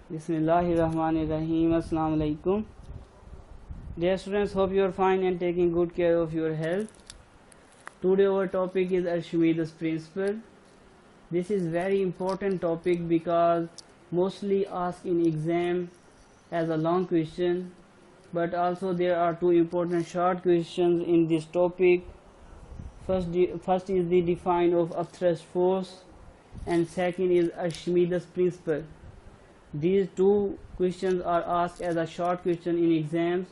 Bismillahirrahmanirrahim. Assalamu alaikum. Dear students, hope you are fine and taking good care of your health. Today our topic is Archimedes principle. This is very important topic because mostly asked in exam as a long question, but also there are two important short questions in this topic. First is the define of upthrust force and second is Archimedes principle. These two questions are asked as a short question in exams,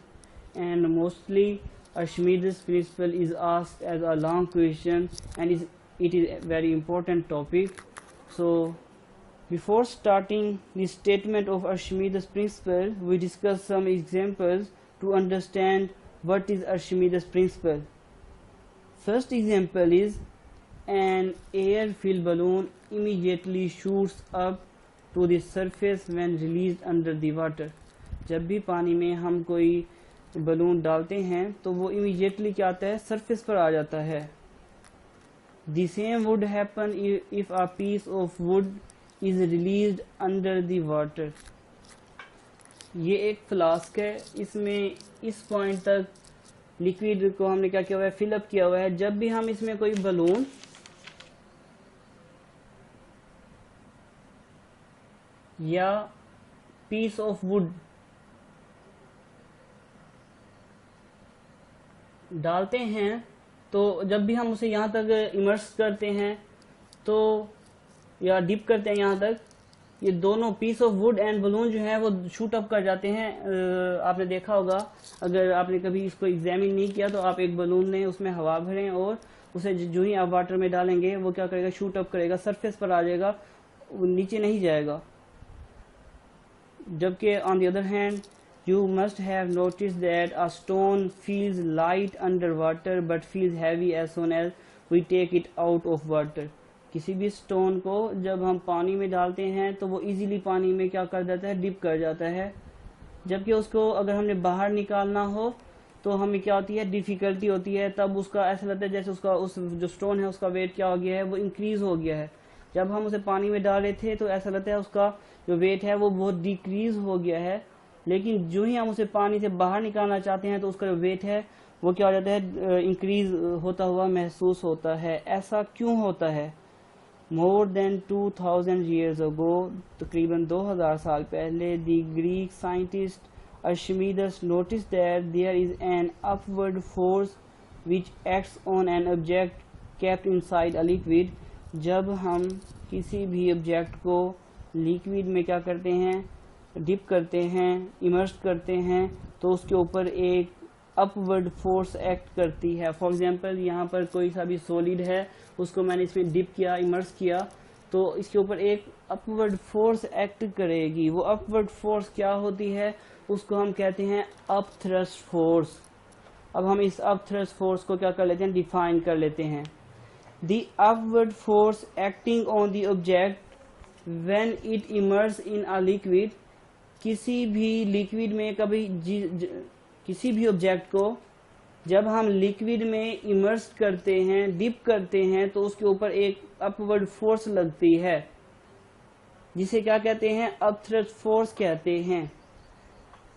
and mostly Archimedes principle is asked as a long question, and it is a very important topic. So before starting the statement of Archimedes principle, we discuss some examples to understand what is Archimedes principle. First example is an air-filled balloon immediately shoots up to the surface when released under the water. जब भी पानी में हम कोई balloon डालते हैं तो वो इमीडिएटली क्या आता है, सरफेस पर आ जाता है. The same would happen if a piece of wood is released under the water. ये एक फ्लास्क है, इसमें इस पॉइंट तक लिक्विड को हमने क्या किया हुआ है, फिलअप किया हुआ है. जब भी हम इसमें कोई बलून या पीस ऑफ वुड डालते हैं तो जब भी हम उसे यहाँ तक इमर्स करते हैं तो या डिप करते हैं यहाँ तक, ये दोनों piece of wood and balloon जो है वो शूट अप कर जाते हैं. आपने देखा होगा, अगर आपने कभी इसको एग्जामिन नहीं किया तो आप एक बलून लें, उसमें हवा भरें और उसे जो ही आप वाटर में डालेंगे वो क्या करेगा, शूट अप करेगा, सरफेस पर आ जाएगा, वो नीचे नहीं जाएगा. जबकि on the other hand you must have noticed that a stone feels light under water but feels heavy as soon as we take it out of water. किसी भी स्टोन को जब हम पानी में डालते हैं तो वो इजीली पानी में क्या कर देता है, डिप कर जाता है. जबकि उसको अगर हमने बाहर निकालना हो तो हमें क्या होती है, डिफिकल्टी होती है. तब उसका ऐसा लगता है जैसे उसका उस जो स्टोन है उसका वेट क्या हो गया है, वो इंक्रीज हो गया है. जब हम उसे पानी में डाले थे तो ऐसा लगता है उसका जो वेट है वो बहुत डिक्रीज हो गया है. लेकिन जो ही हम उसे पानी से बाहर निकालना चाहते हैं तो उसका जो वेट है वो क्या हो जाता है, इंक्रीज होता हुआ महसूस होता है. ऐसा क्यों होता है? मोर देन 2000 years ago, तकरीबन 2000 साल पहले, the Greek scientist Archimedes notice that there is an upward force which acts on an object kept inside a liquid. जब हम किसी भी ऑब्जेक्ट को लिक्विड में क्या करते हैं, डिप करते हैं, इमर्स करते हैं, तो उसके ऊपर एक अपवर्ड फोर्स एक्ट करती है. फॉर एग्जांपल यहाँ पर कोई सा भी सॉलिड है, उसको मैंने इसमें डिप किया, इमर्स किया, तो इसके ऊपर एक अपवर्ड फोर्स एक्ट करेगी. वो अपवर्ड फोर्स क्या होती है, उसको हम कहते हैं अपथ्रस्ट फोर्स. अब हम इस अपथ्रस्ट फोर्स को क्या कर लेते हैं, डिफाइन कर लेते हैं. The upward force acting on the object when it immerse in a liquid. किसी भी लिक्विड में किसी भी ऑब्जेक्ट को जब हम लिक्विड में इमर्स करते हैं, डिप करते हैं, तो उसके ऊपर एक अपवर्ड फोर्स लगती है, जिसे क्या कहते हैं, अपथ्रस्ट फोर्स कहते हैं.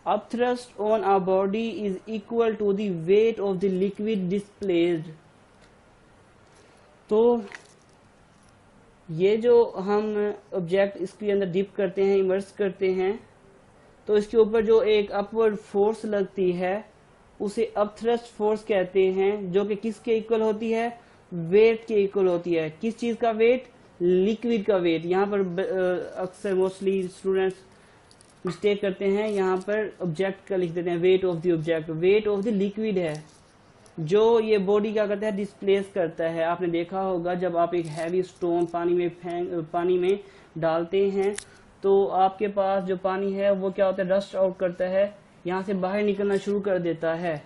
Upthrust on a body is equal to the weight of the liquid displaced. तो ये जो हम ऑब्जेक्ट इसके अंदर डिप करते हैं, इमर्स करते हैं, तो इसके ऊपर जो एक अपवर्ड फोर्स लगती है उसे अपथ्रस्ट फोर्स कहते हैं, जो कि किसके इक्वल होती है, वेट के इक्वल होती है. किस चीज का वेट, लिक्विड का वेट. यहाँ पर अक्सर मोस्टली स्टूडेंट्स मिस्टेक करते हैं, यहाँ पर ऑब्जेक्ट का लिख देते हैं, wait of the object. Wait of the liquid है जो ये बॉडी क्या करता है, डिस्प्लेस करता है. आपने देखा होगा जब आप एक हैवी स्टोन पानी में डालते हैं तो आपके पास जो पानी है वो क्या होता है, रस्ट आउट करता है, यहाँ से बाहर निकलना शुरू कर देता है.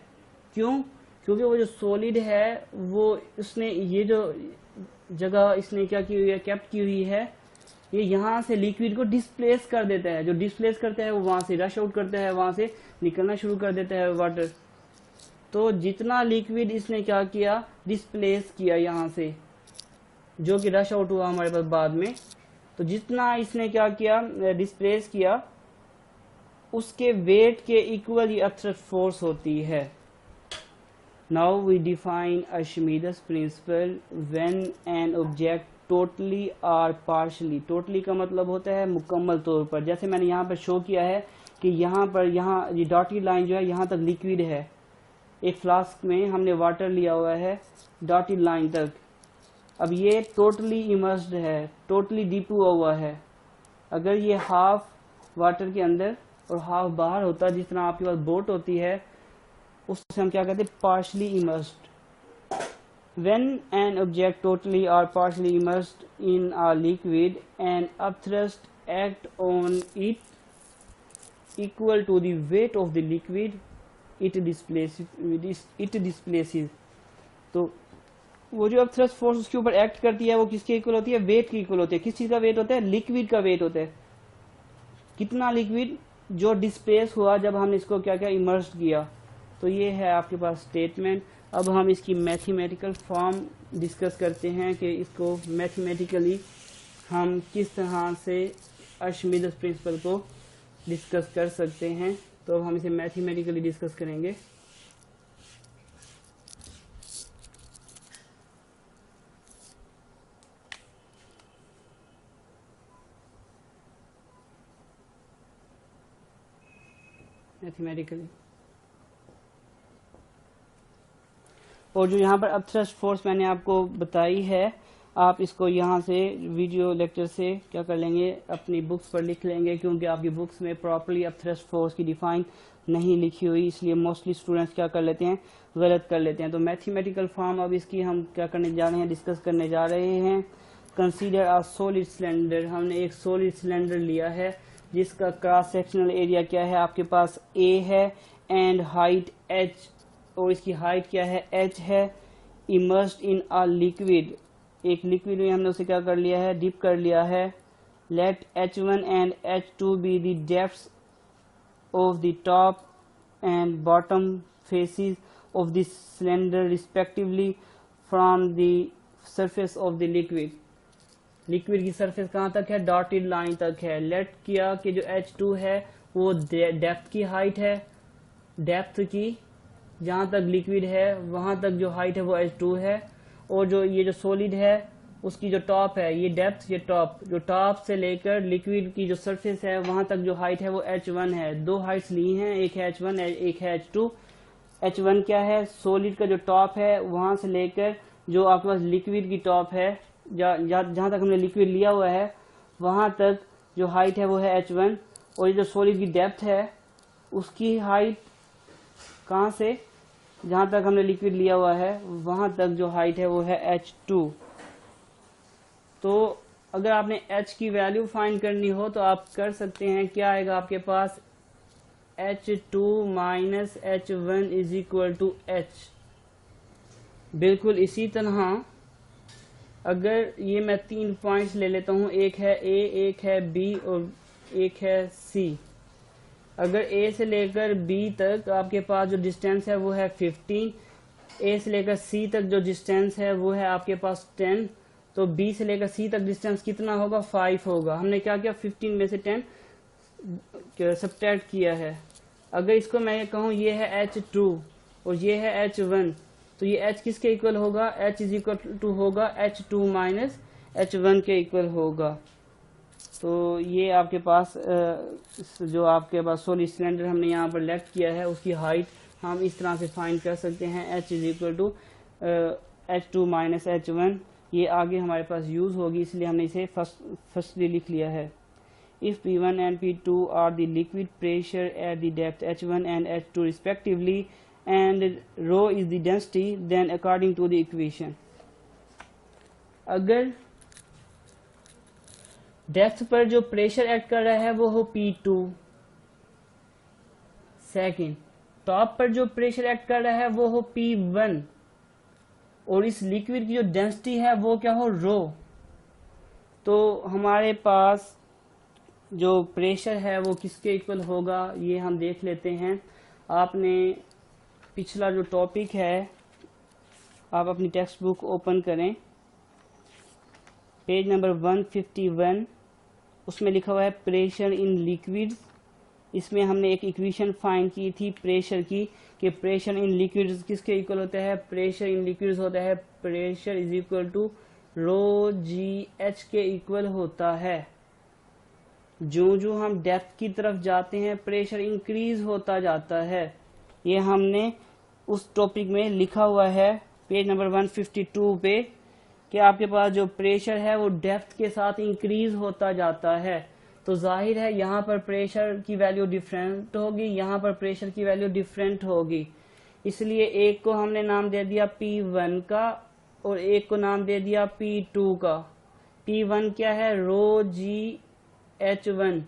क्यों? क्योंकि वो जो सॉलिड है वो उसने ये जो जगह इसने क्या की हुई है, कैप्ट की हुई है, ये यहाँ से लिक्विड को डिस्प्लेस कर देता है. जो डिस्प्लेस करता है वो वहां से रश आउट करता है, वहां से निकलना शुरू कर देता है वाटर. तो जितना लिक्विड इसने क्या किया, डिस्प्लेस किया यहाँ से, जो कि रश आउट हुआ हमारे पास बाद में, तो जितना इसने क्या किया, डिस्प्लेस किया, उसके वेट के इक्वल ये अपथ्रस्ट फोर्स होती है। Now we define Archimedes principle when an object totally और पार्शली, टोटली का मतलब होता है मुकम्मल तौर पर। जैसे मैंने यहाँ पर शो किया है कि यहाँ पर ये डॉटेड लाइन जो है यहाँ तक लिक्विड है, एक फ्लास्क में हमने वाटर लिया हुआ है डॉटेड लाइन तक। अब ये टोटली इमर्स्ड है, टोटली डीप हुआ हुआ है। अगर ये हाफ वाटर के अंदर और हाफ बाहर होता, जिस तरह आपके पास बोट होती है, उससे हम क्या कहते हैं, partially immersed. When an object totally or partially immersed in a liquid, an upthrust act on it equal to the weight of the liquid it displaces. तो वो जो अपथ्रस्ट फोर्स उसके ऊपर एक्ट करती है वो किसके इक्वल होती है, वेट की इक्वल होती है। किस चीज का वेट होता है, लिक्विड का वेट होता है। कितना लिक्विड जो डिस्प्लेस हुआ जब हमने इसको क्या क्या इमर्स्ड किया। तो ये है आपके पास स्टेटमेंट। अब हम इसकी मैथमेटिकल फॉर्म डिस्कस करते हैं कि इसको मैथमेटिकली हम किस तरह से आर्शिमीदेस प्रिंसिपल को डिस्कस कर सकते हैं। तो अब हम इसे मैथमेटिकली डिस्कस करेंगे। मैथमेटिकली, और जो यहाँ पर अपथ्रस्ट फोर्स मैंने आपको बताई है, आप इसको यहाँ से वीडियो लेक्चर से क्या कर लेंगे, अपनी बुक्स पर लिख लेंगे, क्योंकि आपकी बुक्स में प्रॉपर्ली अपथ्रस्ट फोर्स की डिफाइन नहीं लिखी हुई, इसलिए मोस्टली स्टूडेंट्स क्या कर लेते हैं, गलत कर लेते हैं। तो मैथमेटिकल फॉर्म अब इसकी हम क्या करने जा रहे हैं, डिस्कस करने जा रहे हैं। कंसीडर अ सॉलिड सिलेंडर, हमने एक सॉलिड सिलेंडर लिया है जिसका क्रॉस सेक्शनल एरिया क्या है, आपके पास ए है एंड हाइट एच, और इसकी हाइट क्या है, एच है। इमर्स्ड इन अ लिक्विड, एक लिक्विड में हमने उसे क्या कर लिया है, डिप कर लिया है। Let H1 and H2 be the depths of the top and bottom faces of the cylinder respectively from the surface of the liquid. Liquid की सरफेस कहाँ तक है, डॉटेड लाइन तक है। लेट किया कि जो H2 है वो डेप्थ की हाइट है, डेप्थ की जहाँ तक लिक्विड है वहाँ तक जो हाइट है वो H2 है, और जो ये जो सॉलिड है उसकी जो टॉप है, ये डेप्थ, ये टॉप, जो टॉप से लेकर लिक्विड की जो सरफेस है वहाँ तक जो हाइट है वो H1 है। दो हाइट्स ली हैं, एक है H1 एक है H2। H1 क्या है, सॉलिड का जो टॉप है वहाँ से लेकर जो आपके पास लिक्विड की टॉप है, जहाँ तक हमने लिक्विड लिया हुआ है वहाँ तक जो हाइट है वो है H1, और ये जो सॉलिड की डेप्थ है उसकी हाइट कहाँ से, जहाँ तक हमने लिक्विड लिया हुआ है वहाँ तक जो हाइट है वो है H2। तो अगर आपने H की वैल्यू फाइंड करनी हो तो आप कर सकते हैं, क्या आएगा आपके पास, H2 minus H1 is equal to H। बिल्कुल इसी तरह अगर ये मैं 3 पॉइंट्स ले लेता हूँ, एक है A, एक है B और एक है C। अगर A से लेकर B तक आपके पास जो डिस्टेंस है वो है 15, A से लेकर C तक जो डिस्टेंस है वो है आपके पास 10, तो B से लेकर C तक डिस्टेंस कितना होगा, 5 होगा। हमने क्या किया, 15 में से 10 सब्ट्रैक्ट किया है। अगर इसको मैं ये कहूँ ये है H2 और ये है H1, तो ये H किसके इक्वल होगा, H इज इक्वल टू होगा H2 माइनस H1 के इक्वल होगा। तो ये आपके पास जो आपके पास सॉलिड सिलेंडर हमने यहाँ पर लेफ्ट किया है उसकी हाइट हम इस तरह से फाइंड कर सकते हैं, H is equal to H2 minus H1। ये आगे हमारे पास यूज होगी, इसलिए हमने इसे फर्स्टली लिख लिया है। If P1 and P2 are the liquid pressure at the depth H1 and H2 respectively and rho is the density, then according to the equation, अगर डेप्थ पर जो प्रेशर एक्ट कर रहा है वो हो P2, सेकेंड टॉप पर जो प्रेशर एक्ट कर रहा है वो हो P1, और इस लिक्विड की जो डेंसिटी है वो क्या हो, रो। तो हमारे पास जो प्रेशर है वो किसके इक्वल होगा ये हम देख लेते हैं। आपने पिछला जो टॉपिक है आप अपनी टेक्स्ट बुक ओपन करें, पेज नंबर 151, उसमें लिखा हुआ है प्रेशर इन लिक्विड इसमें हमने एक इक्वेशन फाइंड की थी प्रेशर की, कि प्रेशर इन लिक्विड्स किसके इक्वल होता है, प्रेशर इन लिक्विड्स होता है pressure is equal to rho g h के इक्वल होता है। जो जो हम डेप्थ की तरफ जाते हैं प्रेशर इंक्रीज होता जाता है। ये हमने उस टॉपिक में लिखा हुआ है पेज नंबर 152 पे, कि आपके पास जो प्रेशर है वो डेप्थ के साथ इंक्रीज होता जाता है। तो जाहिर है यहाँ पर प्रेशर की वैल्यू डिफरेंट होगी, यहाँ पर प्रेशर की वैल्यू डिफरेंट होगी। इसलिए एक को हमने नाम दे दिया P1 का और एक को नाम दे दिया P2 का। P1 क्या है, रो जी H1,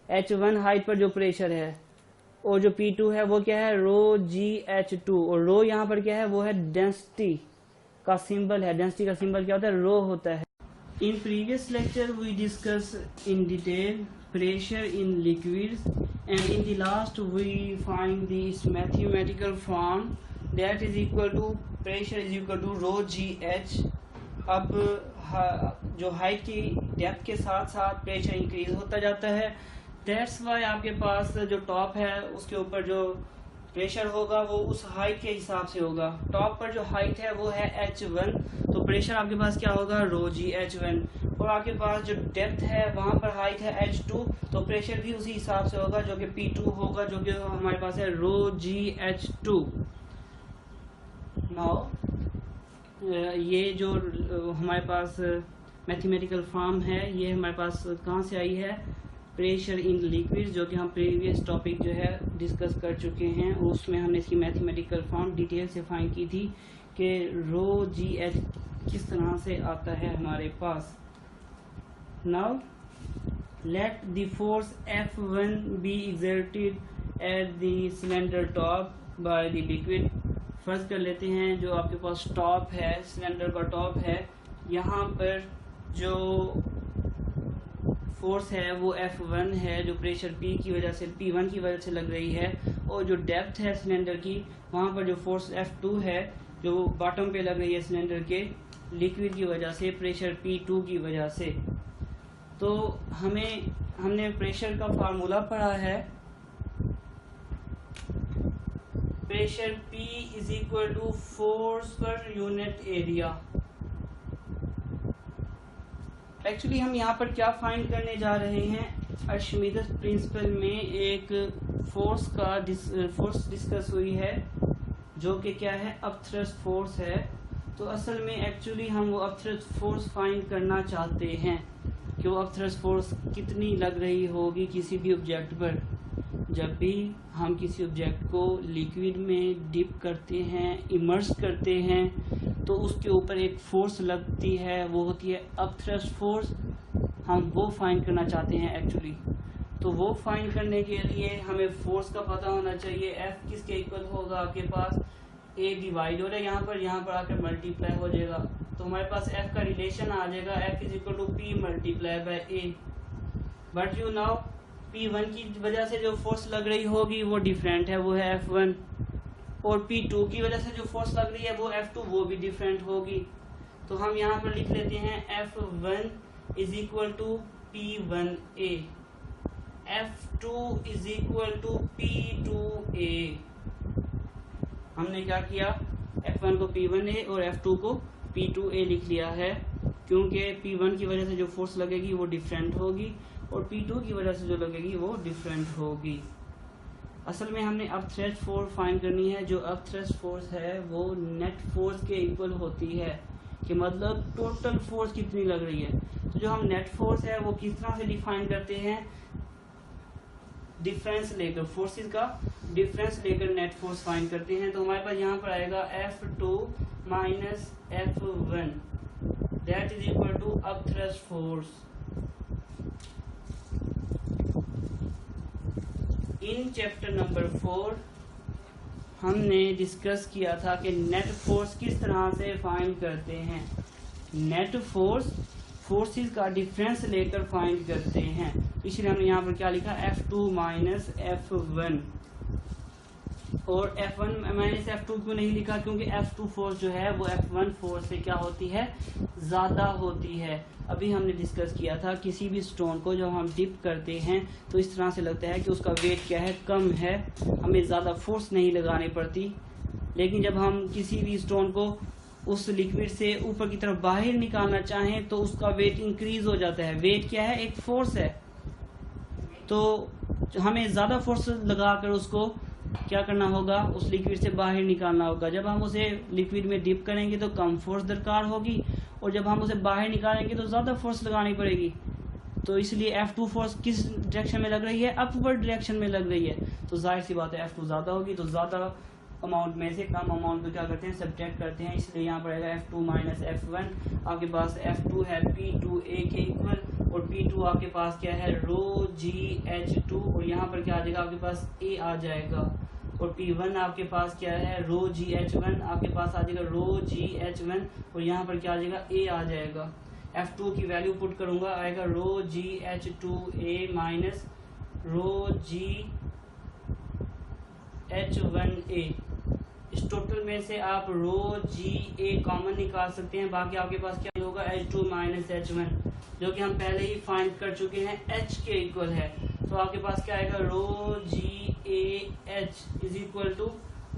H1 हाइट पर जो प्रेशर है, और जो P2 है वो क्या है, रो जी H2, और रो यहाँ पर क्या है, वो है डेंसिटी का सिंबल है। डेंसिटी का सिंबल क्या होता है, रो होता है। In previous lecture we discussed in detail pressure in liquids, and in the last we find this mathematical form that is equal to pressure is equal to rho gh। अब जो height की depth के साथ साथ pressure increase होता जाता है। That's why आपके पास जो टॉप है उसके ऊपर जो प्रेशर होगा वो उस हाइट के हिसाब से होगा। टॉप पर जो हाइट है वो है H1, तो प्रेशर आपके पास क्या होगा, रो जी H1। और आपके पास जो डेप्थ है वहां पर हाइट है H2, तो प्रेशर भी उसी हिसाब से होगा जो कि P2 होगा, जो कि हमारे पास है रो जी H2। नाउ ये जो हमारे पास मैथमेटिकल फॉर्म है ये हमारे पास कहाँ से आई है, प्रेशर इन लिक्विड, जो कि हम प्रीवियस टॉपिक जो है डिस्कस कर चुके हैं। उसमें हमने इसकी मैथमेटिकल फॉर्म डिटेल से फाइंड की थी कि रो जी एच किस तरह से आता है हमारे पास। Now let the force F1 be exerted at the cylinder top by the liquid. फर्ज कर लेते हैं जो आपके पास टॉप है, सिलेंडर का टॉप है, यहाँ पर जो फोर्स है वो F1 है, जो प्रेशर P1 की वजह से लग रही है, और जो डेप्थ है सिलेंडर की वहाँ पर जो फोर्स F2 है जो बॉटम पे लग रही है सिलेंडर के लिक्विड की वजह से, प्रेशर P2 की वजह से। तो हमने प्रेशर का फार्मूला पढ़ा है, pressure P is equal to force per unit area. Actually हम यहाँ पर क्या फाइंड करने जा रहे हैं, आर्किमिडीज प्रिंसिपल में एक फोर्स डिस्कस हुई है जो कि क्या है, अपथ्रस्ट फोर्स है। तो असल में एक्चुअली हम वो अपथ्रस्ट फोर्स फाइंड करना चाहते हैं कि वो अपथ्रस्ट फोर्स कितनी लग रही होगी किसी भी ऑब्जेक्ट पर। जब भी हम किसी ऑब्जेक्ट को लिक्विड में डिप करते हैं, इमर्स करते हैं, तो उसके ऊपर एक फोर्स लगती है, वो होती है अपथ्रस्ट फोर्स। हम वो फाइंड करना चाहते हैं एक्चुअली। तो वो फाइंड करने के लिए हमें फोर्स का पता होना चाहिए। F किसके इक्वल होगा, आपके पास A डिवाइड हो रहा है यहाँ पर आकर मल्टीप्लाई हो जाएगा, तो हमारे पास F का रिलेशन आ जाएगा, F is equal to P multiply by A। But you now P1 की वजह से जो फोर्स लग रही होगी वो डिफरेंट है, वो है F1, और P2 की वजह से जो फोर्स लग रही है वो F2, वो भी डिफरेंट होगी। तो हम यहाँ पर लिख लेते हैं F1 is equal to P1A, F2 is equal to P2A। हमने क्या किया, F1 को P1A और F2 को P2A लिख लिया है, क्योंकि P1 की वजह से जो फोर्स लगेगी वो डिफरेंट होगी और P2 की वजह से जो लगेगी वो डिफरेंट होगी। असल में हमने अपथ्रस्ट फोर्स फाइंड करनी है। जो अपथ्रस्ट फोर्स है वो नेट फोर्स के इक्वल होती है, कि मतलब टोटल फोर्स कितनी लग रही है। तो जो हम नेट फोर्स है वो किस तरह से डिफाइन करते हैं, डिफरेंस लेकर, फोर्सेस का डिफरेंस लेकर नेट फोर्स फाइंड करते हैं। तो हमारे पास यहाँ पर आएगा F2 minus F1 that is equal to upthrust force. In chapter number 4 हमने डिस्कस किया था कि नेट फोर्स किस तरह से फाइंड करते हैं। नेट फोर्स फोर्सेस का डिफरेंस लेकर फाइंड करते हैं, इसलिए हमने यहाँ पर क्या लिखा, F2 माइनस F1। और F1 माइनस F2 क्यों नहीं लिखा, क्योंकि F2 फोर्स जो है वो F1 फोर्स से क्या होती है, ज़्यादा होती है। अभी हमने डिस्कस किया था किसी भी स्टोन को जब हम डिप करते हैं तो इस तरह से लगता है कि उसका वेट क्या है, कम है, हमें ज़्यादा फोर्स नहीं लगानी पड़ती। लेकिन जब हम किसी भी स्टोन को उस लिक्विड से ऊपर की तरफ बाहर निकालना चाहें तो उसका वेट इंक्रीज हो जाता है। वेट क्या है, एक फोर्स है, तो हमें ज़्यादा फोर्स लगाकर उसको क्या करना होगा, उस लिक्विड से बाहर निकालना होगा। जब हम उसे लिक्विड में डिप करेंगे तो कम फोर्स दरकार होगी, और जब हम उसे बाहर निकालेंगे तो ज़्यादा फोर्स लगानी पड़ेगी। तो इसलिए F2 फोर्स किस डायरेक्शन में लग रही है, अपवर्ड डायरेक्शन में लग रही है। तो जाहिर सी बात है F2 ज़्यादा होगी, तो ज़्यादा अमाउंट में से कम अमाउंट को क्या करते हैं, सब्ट्रैक्ट करते हैं। इसलिए यहाँ पर आएगा F2 माइनस F1। आपके पास F2 है P2A के इक्वल, और P2 आपके पास क्या है, रो जी H2, और यहाँ पर क्या आ जाएगा, आपके पास A आ जाएगा। और P1 आपके पास क्या है, रो जी H1, आपके पास आ जाएगा रो जी H1, और यहाँ पर क्या आ जाएगा, A आ जाएगा। F2 की वैल्यू पुट करूंगा, आएगा रो जी H2A माइनस रो जी H1A। इस टोटल में से आप रो जी ए कॉमन निकाल सकते हैं, बाकी आपके पास क्या होगा, H2 माइनस H1, जो कि हम पहले ही फाइंड कर चुके हैं, H के इक्वल है। तो आपके पास क्या आएगा, rho g a H is equal to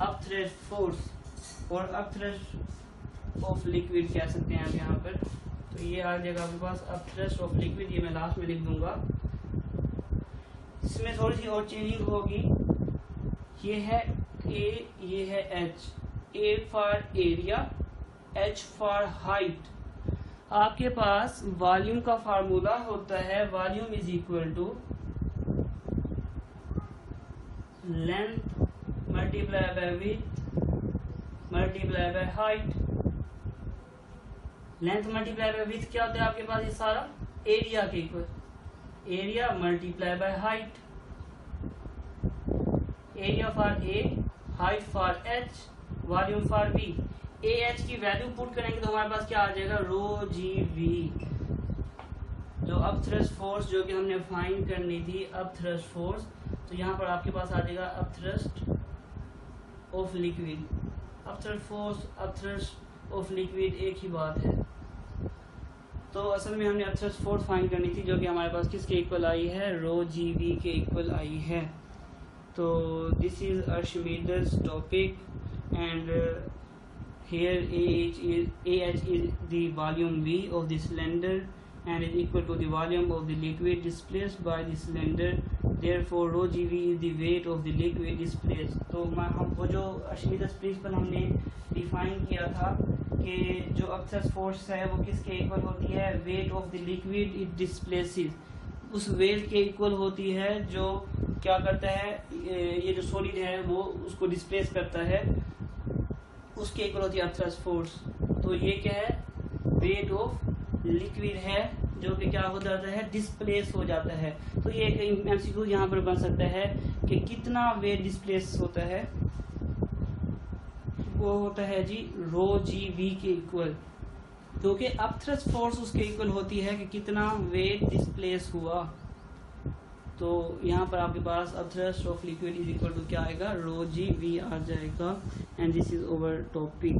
upthrust force, और अपथ्रस्ट ऑफ लिक्विड कह सकते हैं आप यहाँ पर। तो ये आ जाएगा आपके पास अपथ्रस्ट ऑफ लिक्विड, ये मैं लास्ट में लिख दूंगा। इसमें थोड़ी सी और चेंजिंग होगी, ये है A, ये है H, A for area, H for height. आपके पास वॉल्यूम का फार्मूला होता है, volume is equal to length multiply by width multiply by height. Length multiply by width क्या होता है आपके पास, ये सारा एरिया के इक्वल, एरिया मल्टीप्लाई बाय हाइट, एरिया for A, height for H, volume for V। AH की वैल्यू पुट करेंगे तो हमारे पास क्या आ जाएगा, रो जी V, जो अपथ्रस्ट फोर्स जो कि हमने फाइंड करनी थी, अपथ्रस्ट फोर्स। तो यहाँ पर आपके पास आ जाएगा upthrust of liquid, upthrust force, upthrust of liquid एक ही बात है। तो असल में हमने अपथ्रस्ट फोर्स फाइंड करनी थी, जो कि हमारे पास किसके इक्वल आई है, रो जी V के इक्वल आई है। So this is Archimedes topic, and here AH is the volume V of the cylinder and is equal to the volume of the liquid displaced by the cylinder. Therefore rho GV is the weight of the liquid displaced. तो हम वो जो Archimedes principle हमने define किया था कि जो upthrust force है वो किसके इक्वल होती है, wait of the liquid it displaces, उस वेट के इक्वल होती है जो क्या करता है, ये जो सॉलिड है वो उसको डिस्प्लेस करता है, उसके इक्वल होती है अपथ्रस्ट फोर्स। तो ये क्या है, वेट ऑफ लिक्विड है जो कि क्या हो जाता है, डिस्प्लेस हो जाता है। तो ये एक एमसीक्यू यहाँ पर बन सकता है कि कितना वेट डिस्प्लेस होता है, वो होता है जी रो जी वी के इक्वल, क्योंकि अपथ्रस्ट फोर्स उसके इक्वल होती है कि कितना वेट डिस्प्लेस हुआ। तो यहाँ पर आपके पास upthrust of liquid is equal to क्या आएगा, रो जी वी आ जाएगा। And this is over topic.